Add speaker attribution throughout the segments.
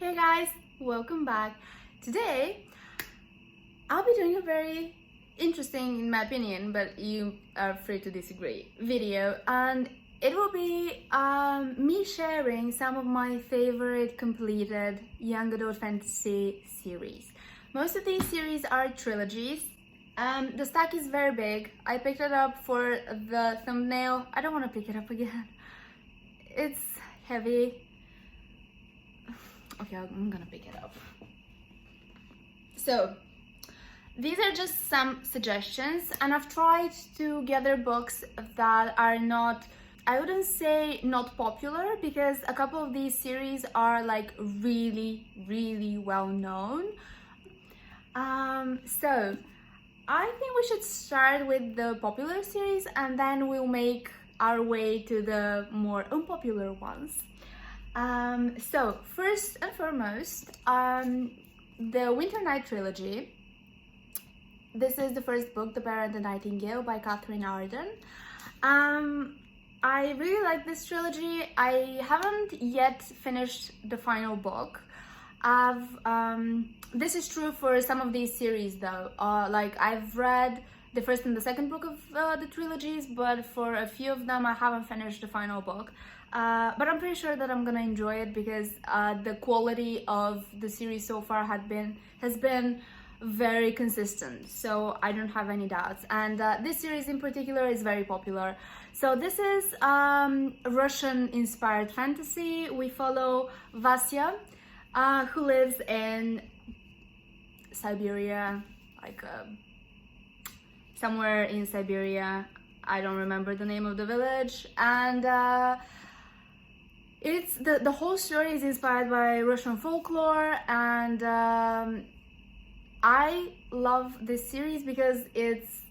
Speaker 1: Hey guys, welcome back. Today, I'll be doing a very interesting, in my opinion, but you are free to disagree, video, and it will be me sharing some of my favorite completed young adult fantasy series. Most of these series are trilogies. The stack is very big. I picked it up for the thumbnail. I don't want to pick it up again. It's heavy. Okay, I'm gonna pick it up. So, these are just some suggestions, and I've tried to gather books that are not, I wouldn't say not popular, because a couple of these series are like really well known. So, I think we should start with the popular series and then we'll make our way to the more unpopular ones. So first and foremost, the Winter Night Trilogy. This is the first book, The Bear and the Nightingale by Catherine Arden. I really like this trilogy. I haven't yet finished the final book. This is true for some of these series though. Like I've read the first and the second book of the trilogies, but for a few of them I haven't finished the final book. But I'm pretty sure that I'm gonna enjoy it because the quality of the series so far has been very consistent, so I don't have any doubts. And this series in particular is very popular. So this is Russian-inspired fantasy. We follow Vasya, who lives in Siberia, like somewhere in Siberia. I don't remember the name of the village, and it's the whole story is inspired by Russian folklore, and I love this series because it's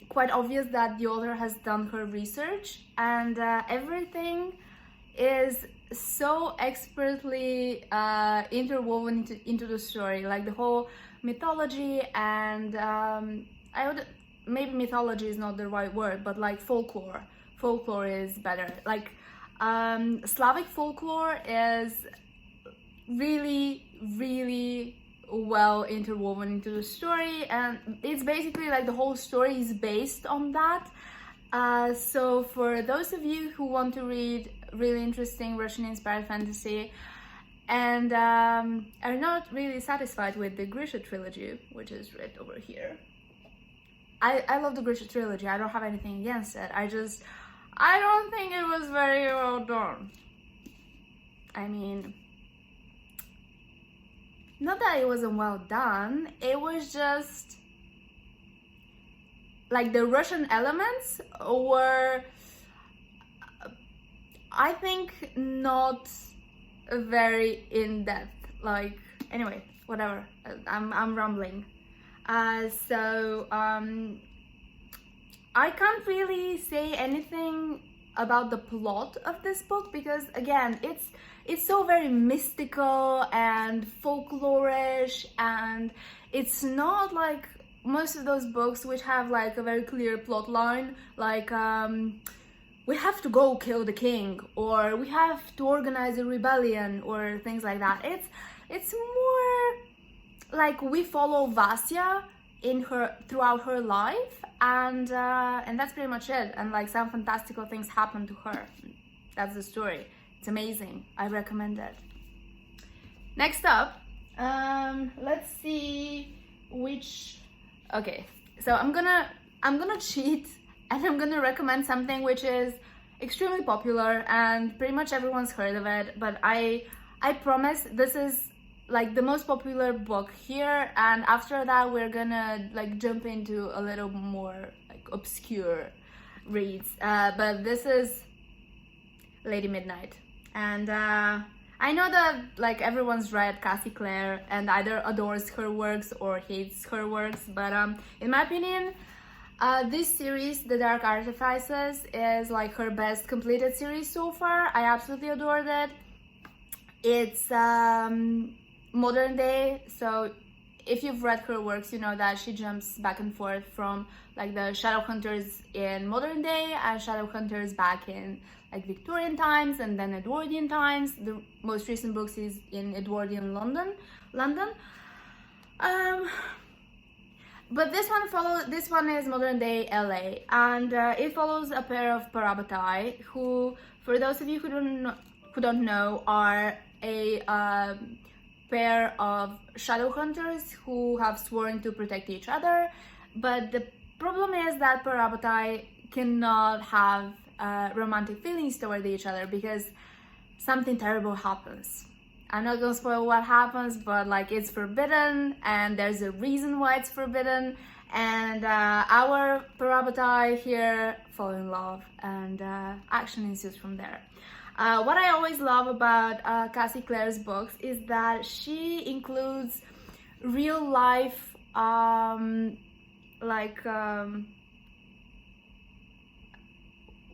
Speaker 1: quite obvious that the author has done her research, and everything is so expertly interwoven into the story, like the whole mythology and maybe mythology is not the right word, but like folklore is better. Like Slavic folklore is really well interwoven into the story, and it's basically like the whole story is based on that. So for those of you who want to read really interesting Russian-inspired fantasy and are not really satisfied with the Grisha trilogy, which is right over here. I love the Grisha trilogy. I don't have anything against it. I don't think it was very well done. I mean, not that it wasn't well done, it was just like the Russian elements were, I think, not very in-depth. Like, anyway, whatever, I'm rambling. I can't really say anything about the plot of this book because, again, it's so very mystical and folklorish, and it's not like most of those books which have like a very clear plot line, like we have to go kill the king, or we have to organize a rebellion, or things like that. It's more like we follow Vasya throughout her life, and that's pretty much it. And like some fantastical things happen to her. That's the story. It's amazing. I recommend it. Next up, let's see which. Okay, so I'm gonna cheat, and I'm gonna recommend something which is extremely popular and pretty much everyone's heard of it. But I promise this is like the most popular book here, and after that we're gonna like jump into a little more like obscure reads. But this is Lady Midnight, and I know that like everyone's read Cassie Clare and either adores her works or hates her works, but in my opinion, this series, The Dark Artifices, is like her best completed series so far. I absolutely adored it. It's modern day, so if you've read her works, you know that she jumps back and forth from like the Shadowhunters in modern day and Shadowhunters back in like Victorian times and then Edwardian times. The most recent books is in Edwardian London. But this one is modern day LA, and it follows a pair of Parabatai who, for those of you who don't know, are a pair of shadow hunters who have sworn to protect each other. But the problem is that Parabatai cannot have romantic feelings toward each other because something terrible happens. I'm not gonna spoil what happens, but like it's forbidden and there's a reason why it's forbidden, and our Parabatai here fall in love, and action ensues from there. What I always love about Cassie Clare's books is that she includes real life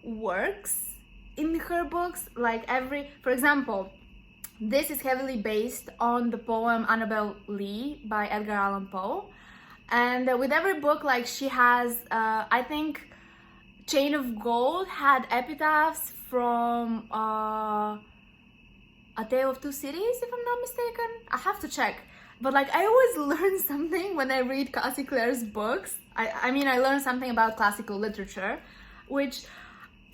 Speaker 1: works in her books. Like for example, this is heavily based on the poem Annabel Lee by Edgar Allan Poe, and with every book, like she has I think Chain of Gold had epitaphs from A Tale of Two Cities, if I'm not mistaken. I have to check, but like I always learn something when I read Cassie Clare's books. I mean, I learn something about classical literature, which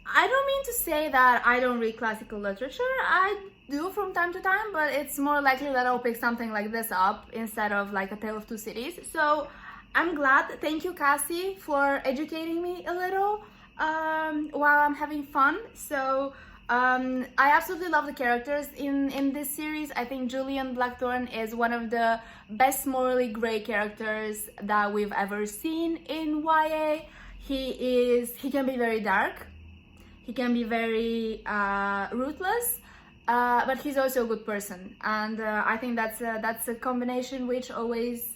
Speaker 1: I don't mean to say that I don't read classical literature. I do from time to time, but it's more likely that I'll pick something like this up instead of like A Tale of Two Cities. So I'm glad. Thank you, Cassie, for educating me a little while I'm having fun. So I absolutely love the characters in this series. I think Julian Blackthorne is one of the best morally grey characters that we've ever seen in YA. He can be very dark. He can be very ruthless, but he's also a good person, and I think that's a combination which always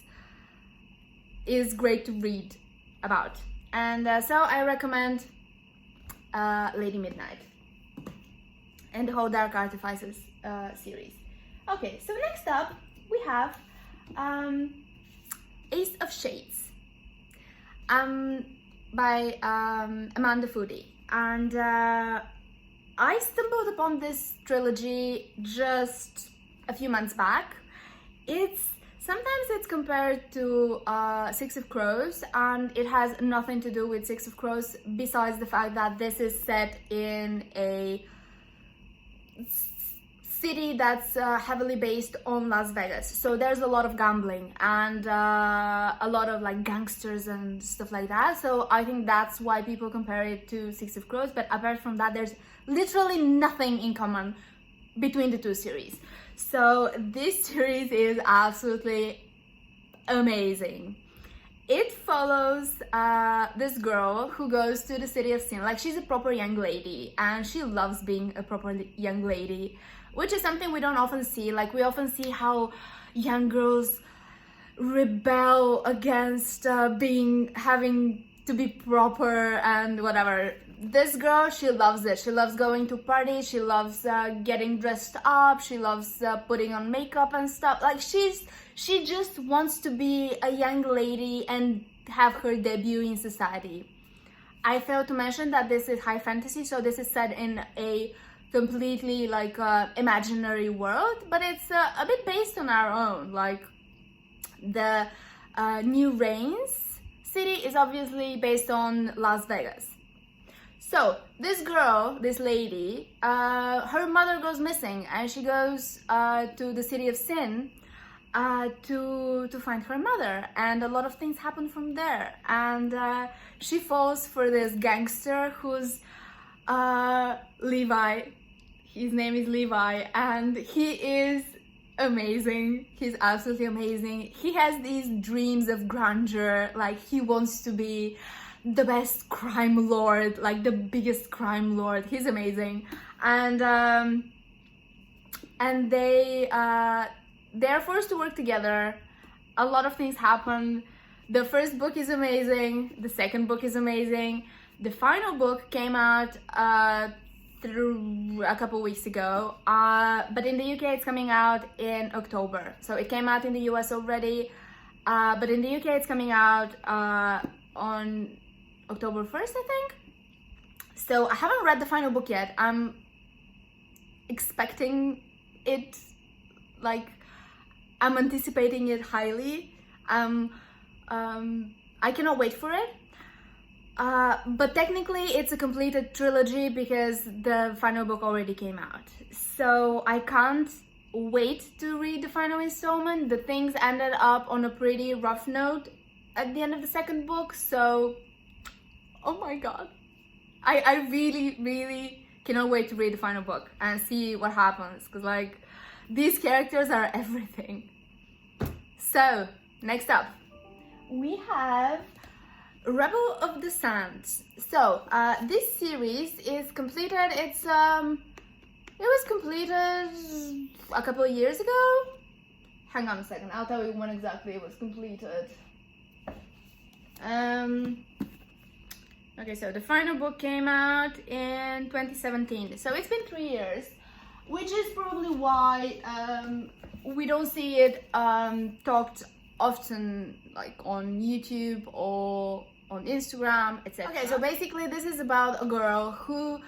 Speaker 1: is great to read about. And so I recommend Lady Midnight and the whole Dark Artifices series. Okay, so next up we have Ace of Shades by Amanda Foody. And I stumbled upon this trilogy just a few months back. Sometimes it's compared to Six of Crows, and it has nothing to do with Six of Crows besides the fact that this is set in a city that's heavily based on Las Vegas. So there's a lot of gambling and a lot of like gangsters and stuff like that. So I think that's why people compare it to Six of Crows. But apart from that, there's literally nothing in common between the two series. So this series is absolutely amazing. It follows this girl who goes to the city of sin. Like, she's a proper young lady and she loves being a proper young lady, which is something we don't often see. Like, we often see how young girls rebel against having to be proper and whatever. This girl, she loves it. She loves going to parties. She loves getting dressed up. She loves putting on makeup and stuff. Like, she just wants to be a young lady and have her debut in society. I failed to mention that this is high fantasy, so this is set in a completely like imaginary world, but it's a bit based on our own. Like, the New Reigns city is obviously based on Las Vegas. So this girl, this lady, her mother goes missing, and she goes to the city of sin to find her mother, and a lot of things happen from there. And she falls for this gangster who's Levi. His name is Levi, and he is amazing. He's absolutely amazing. He has these dreams of grandeur. Like, he wants to be the best crime lord, like the biggest crime lord. He's amazing. And they're forced to work together. A lot of things happen. The first book is amazing. The second book is amazing. The final book came out through a couple weeks ago, but in the UK it's coming out in October. So it came out in the US already, but in the UK it's coming out on October 1st, I think. So I haven't read the final book yet. I'm expecting it, like, I'm anticipating it highly. I cannot wait for it. But technically it's a completed trilogy because the final book already came out. So I can't wait to read the final installment. The things ended up on a pretty rough note at the end of the second book, so oh my god. I really cannot wait to read the final book and see what happens, because like these characters are everything. So next up we have Rebel of the Sands. So this series is completed. It was completed a couple of years ago. Hang on a second, I'll tell you when exactly it was completed. Okay, so the final book came out in 2017, so it's been 3 years, which is probably why we don't see it talked often, like on YouTube or on Instagram, etc. Okay, so basically this is about a girl who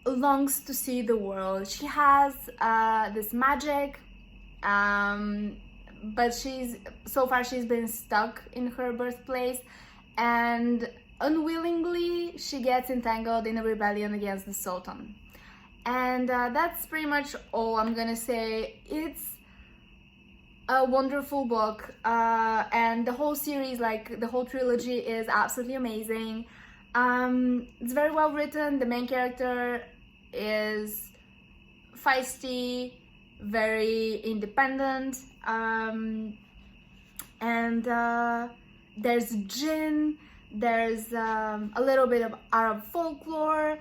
Speaker 1: longs to see the world. She has this magic, but so far she's been stuck in her birthplace, and unwillingly she gets entangled in a rebellion against the Sultan. And that's pretty much all I'm gonna say. It's a wonderful book, and the whole series, like the whole trilogy, is absolutely amazing. It's very well written. The main character is feisty, very independent, and there's jinn, there's a little bit of Arab folklore,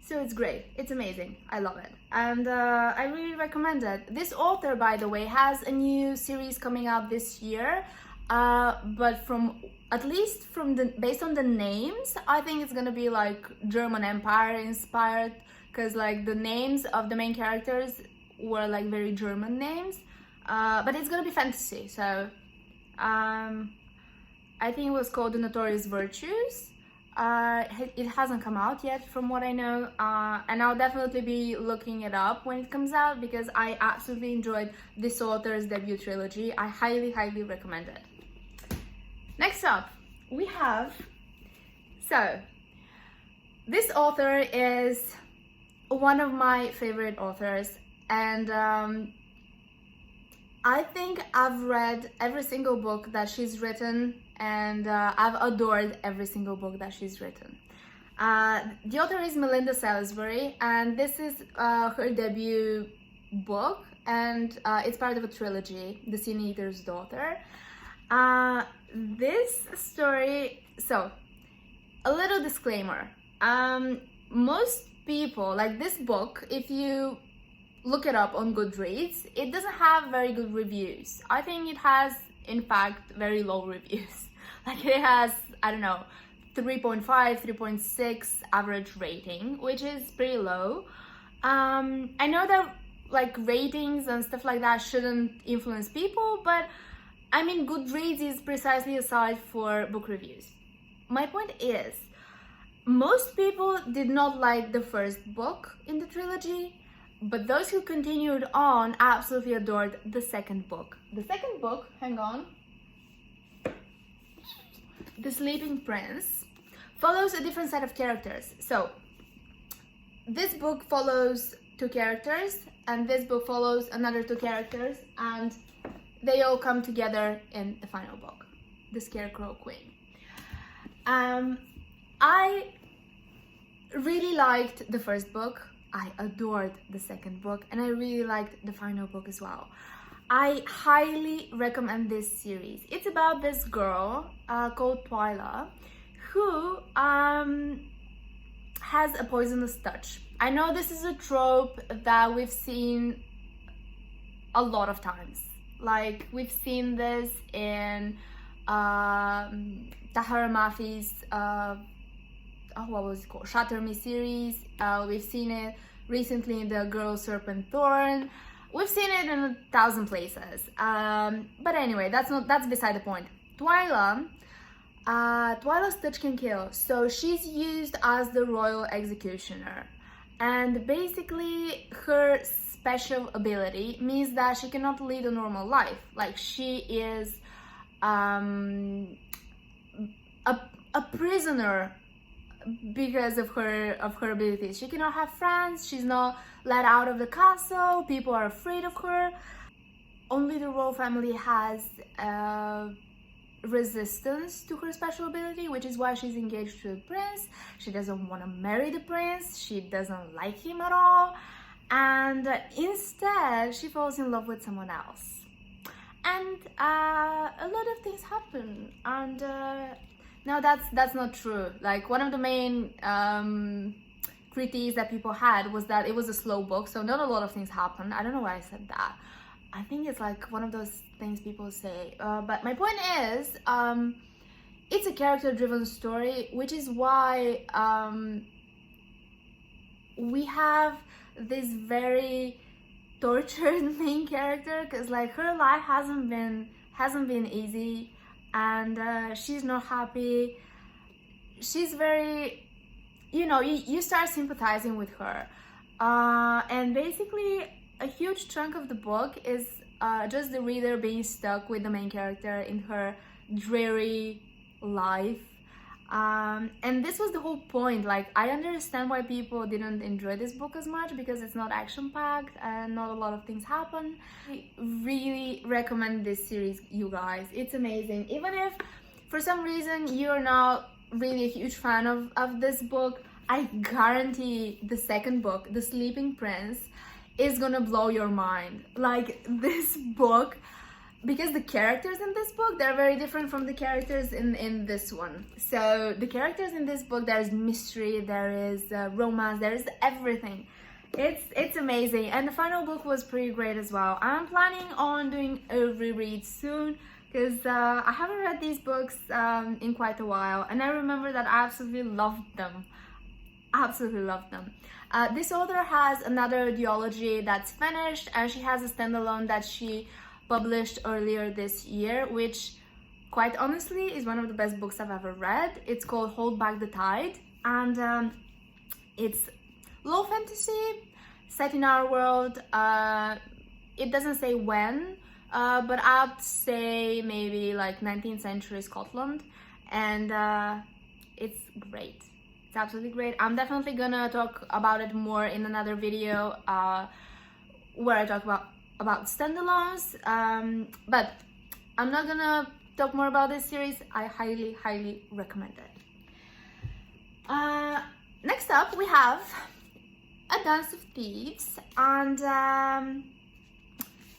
Speaker 1: so it's great. It's amazing. I love it, and I really recommend it. This author, by the way, has a new series coming out this year, but based on the names, I think it's gonna be like German Empire inspired, because like the names of the main characters were like very German names, but it's gonna be fantasy. So I think it was called The Notorious Virtues. It hasn't come out yet from what I know, and I'll definitely be looking it up when it comes out, because I absolutely enjoyed this author's debut trilogy. I highly recommend it. Next up we have, so this author is one of my favorite authors, and I think I've read every single book that she's written, and I've adored every single book that she's written. The author is Melinda Salisbury, and this is her debut book, and it's part of a trilogy, The Sin Eater's Daughter. This story, so a little disclaimer, most people, like this book, if you look it up on Goodreads, it doesn't have very good reviews. I think it has, in fact, very low reviews. Like it has, I don't know, 3.5, 3.6 average rating, which is pretty low. I know that like ratings and stuff like that shouldn't influence people, but I mean, Goodreads is precisely a site for book reviews. My point is, most people did not like the first book in the trilogy, but those who continued on absolutely adored the second book. The second book, hang on, The Sleeping Prince, follows a different set of characters. So this book follows 2 characters, and this book follows another 2 characters, and they all come together in the final book, The Scarecrow Queen. I really liked the first book. I adored the second book, and I really liked the final book as well. I highly recommend this series. It's about this girl called Twyla, who has a poisonous touch. I know this is a trope that we've seen a lot of times. Like, we've seen this in Tahara Mafi's what was it called? Shatter Me series. We've seen it recently in the Girl Serpent Thorn. we've seen it in 1,000 places. But anyway, that's beside the point. Twyla's touch can kill, so she's used as the royal executioner. And basically, her special ability means that she cannot lead a normal life. Like, she is a prisoner because of her abilities. She cannot have friends, she's not let out of the castle, people are afraid of her. Only the royal family has resistance to her special ability, which is why she's engaged to the prince. She doesn't want to marry the prince, she doesn't like him at all, and instead she falls in love with someone else. And a lot of things happen, and no, that's not true. Like, one of the main critiques that people had was that it was a slow book, so not a lot of things happen. I don't know why I said that. I think it's like one of those things people say. But my point is, it's a character-driven story, which is why we have this very tortured main character, because like her life hasn't been easy, and she's not happy. She's very, you start sympathizing with her, and basically a huge chunk of the book is just the reader being stuck with the main character in her dreary life. And this was the whole point. Like, I understand why people didn't enjoy this book as much, because it's not action-packed and not a lot of things happen. I really recommend this series, you guys. It's amazing. Even if for some reason you're not really a huge fan of this book, I guarantee the second book, The Sleeping Prince, is gonna blow your mind. Like, this book, because the characters in this book, they're very different from the characters in this one. So the characters in this book, there is mystery, there is romance, there is everything. It's amazing, and the final book was pretty great as well. I'm planning on doing a reread soon, because I haven't read these books in quite a while, and I remember that I absolutely loved them. Absolutely loved them. This author has another duology that's finished, and she has a standalone that she published earlier this year, which quite honestly is one of the best books I've ever read. It's called Hold Back the Tide, and it's low fantasy, set in our world. It doesn't say when, but I'd say maybe like 19th century Scotland, and it's great. It's absolutely great. I'm definitely gonna talk about it more in another video where I talk about standalones, but I'm not gonna talk more about this series. I highly recommend it. Next up we have A Dance of Thieves, and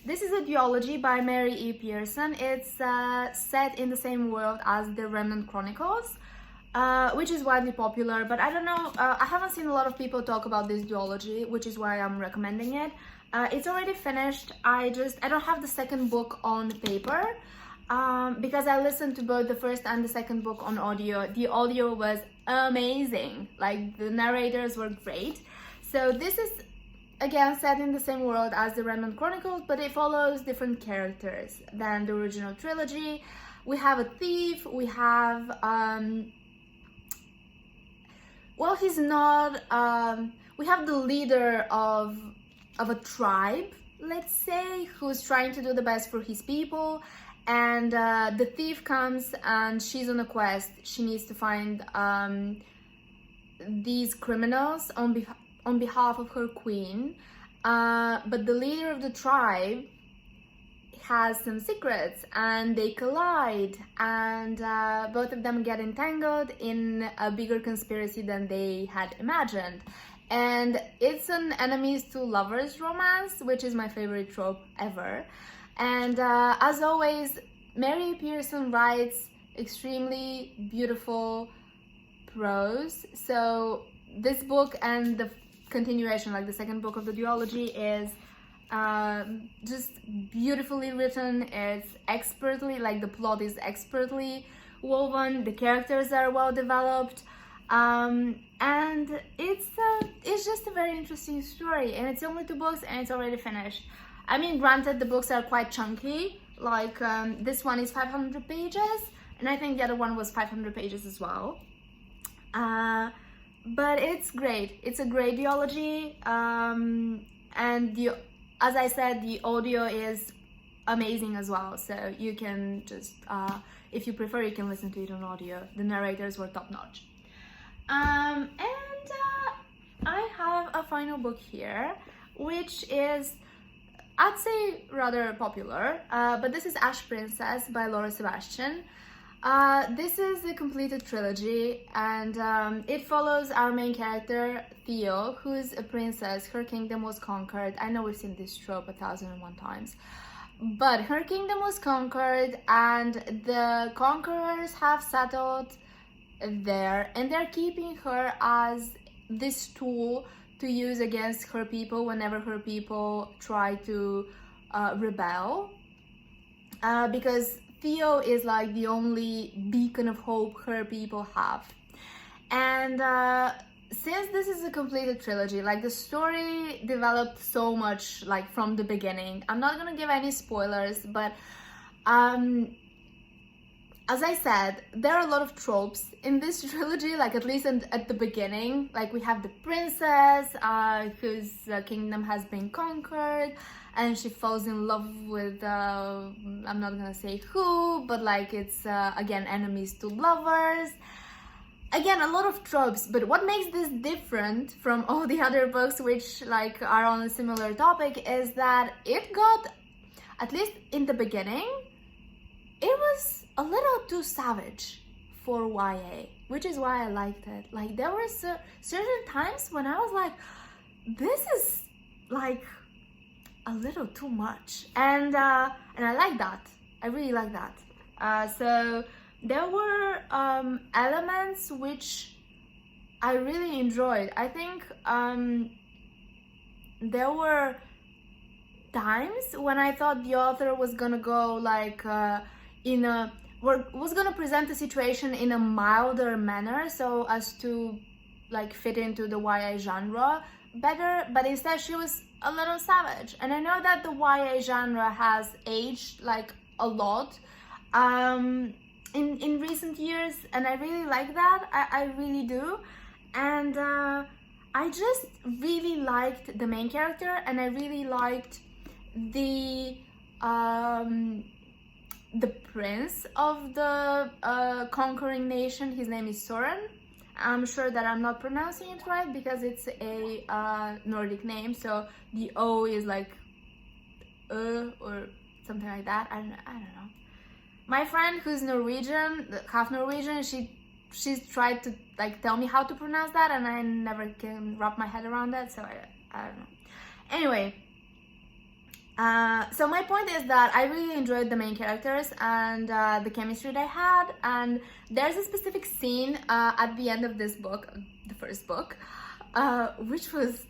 Speaker 1: this is a duology by Mary E. Pearson. It's set in the same world as the Remnant Chronicles, which is widely popular, but I don't know, I haven't seen a lot of people talk about this duology, which is why I'm recommending it. It's already finished. I don't have the second book on paper, because I listened to both the first and the second book on audio. The audio was amazing, like the narrators were great. So this is again set in the same world as the Remnant Chronicles, but it follows different characters than the original trilogy. We have a thief, we have well, he's not we have the leader of a tribe, let's say, who's trying to do the best for his people, and the thief comes and she's on a quest. She needs to find these criminals on behalf of her queen, but the leader of the tribe has some secrets, and they collide, and both of them get entangled in a bigger conspiracy than they had imagined. And it's an enemies to lovers romance, which is my favorite trope ever. And as always, Mary Pearson writes extremely beautiful prose. So this book and the continuation, like the second book of the duology, is just beautifully written. It's expertly, like the plot is expertly woven, the characters are well developed, and it's just a very interesting story, and it's only 2 books and it's already finished. I mean, granted, the books are quite chunky. Like this one is 500 pages, and I think the other one was 500 pages as well. But it's great. It's a great duology, and as I said, the audio is amazing as well. So you can just, if you prefer, you can listen to it on audio. The narrators were top notch. And I have a final book here, which is, I'd say, rather popular, but this is Ash Princess by Laura Sebastian. This is a completed trilogy, and it follows our main character, Theo, who's a princess. Her kingdom was conquered. I know we've seen this trope 1,001 times, but her kingdom was conquered, and the conquerors have settled there, and they're keeping her as this tool to use against her people whenever her people try to rebel, because Theo is like the only beacon of hope her people have. And since this is a completed trilogy, like the story developed so much like from the beginning. I'm not gonna give any spoilers, but as I said, there are a lot of tropes in this trilogy, like at least at the beginning. Like we have the princess whose kingdom has been conquered, and she falls in love with, I'm not gonna say who, but like it's, again, enemies to lovers. Again, a lot of tropes, but what makes this different from all the other books which like are on a similar topic is that it got, at least in the beginning, it was a little too savage for YA, which is why I liked it. Like there were certain times when I was like, this is like a little too much, and I like that. I really like that. So there were elements which I really enjoyed. I think there were times when I thought the author was gonna go like was gonna present the situation in a milder manner so as to like fit into the YA genre better, but instead she was a little savage. And I know that the YA genre has aged like a lot in recent years, and I really like that. I really do. And I just really liked the main character, and I really liked the prince of the conquering nation. His name is Soren. I'm sure that I'm not pronouncing it right because it's a Nordic name, so the O is like or something like that. I don't know. My friend who's Norwegian, half Norwegian, she's tried to like tell me how to pronounce that, and I never can wrap my head around that, so I don't know. Anyway, so my point is that I really enjoyed the main characters and the chemistry they had, and there's a specific scene at the end of this book, the first book, which was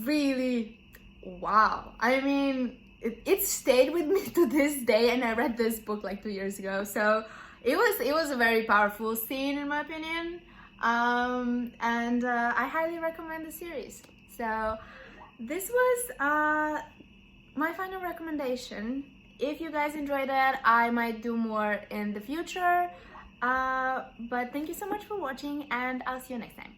Speaker 1: really wow. I mean, it stayed with me to this day, and I read this book like 2 years ago, so it was a very powerful scene in my opinion, and I highly recommend the series. So this was my final recommendation. If you guys enjoyed it, I might do more in the future, but thank you so much for watching, and I'll see you next time.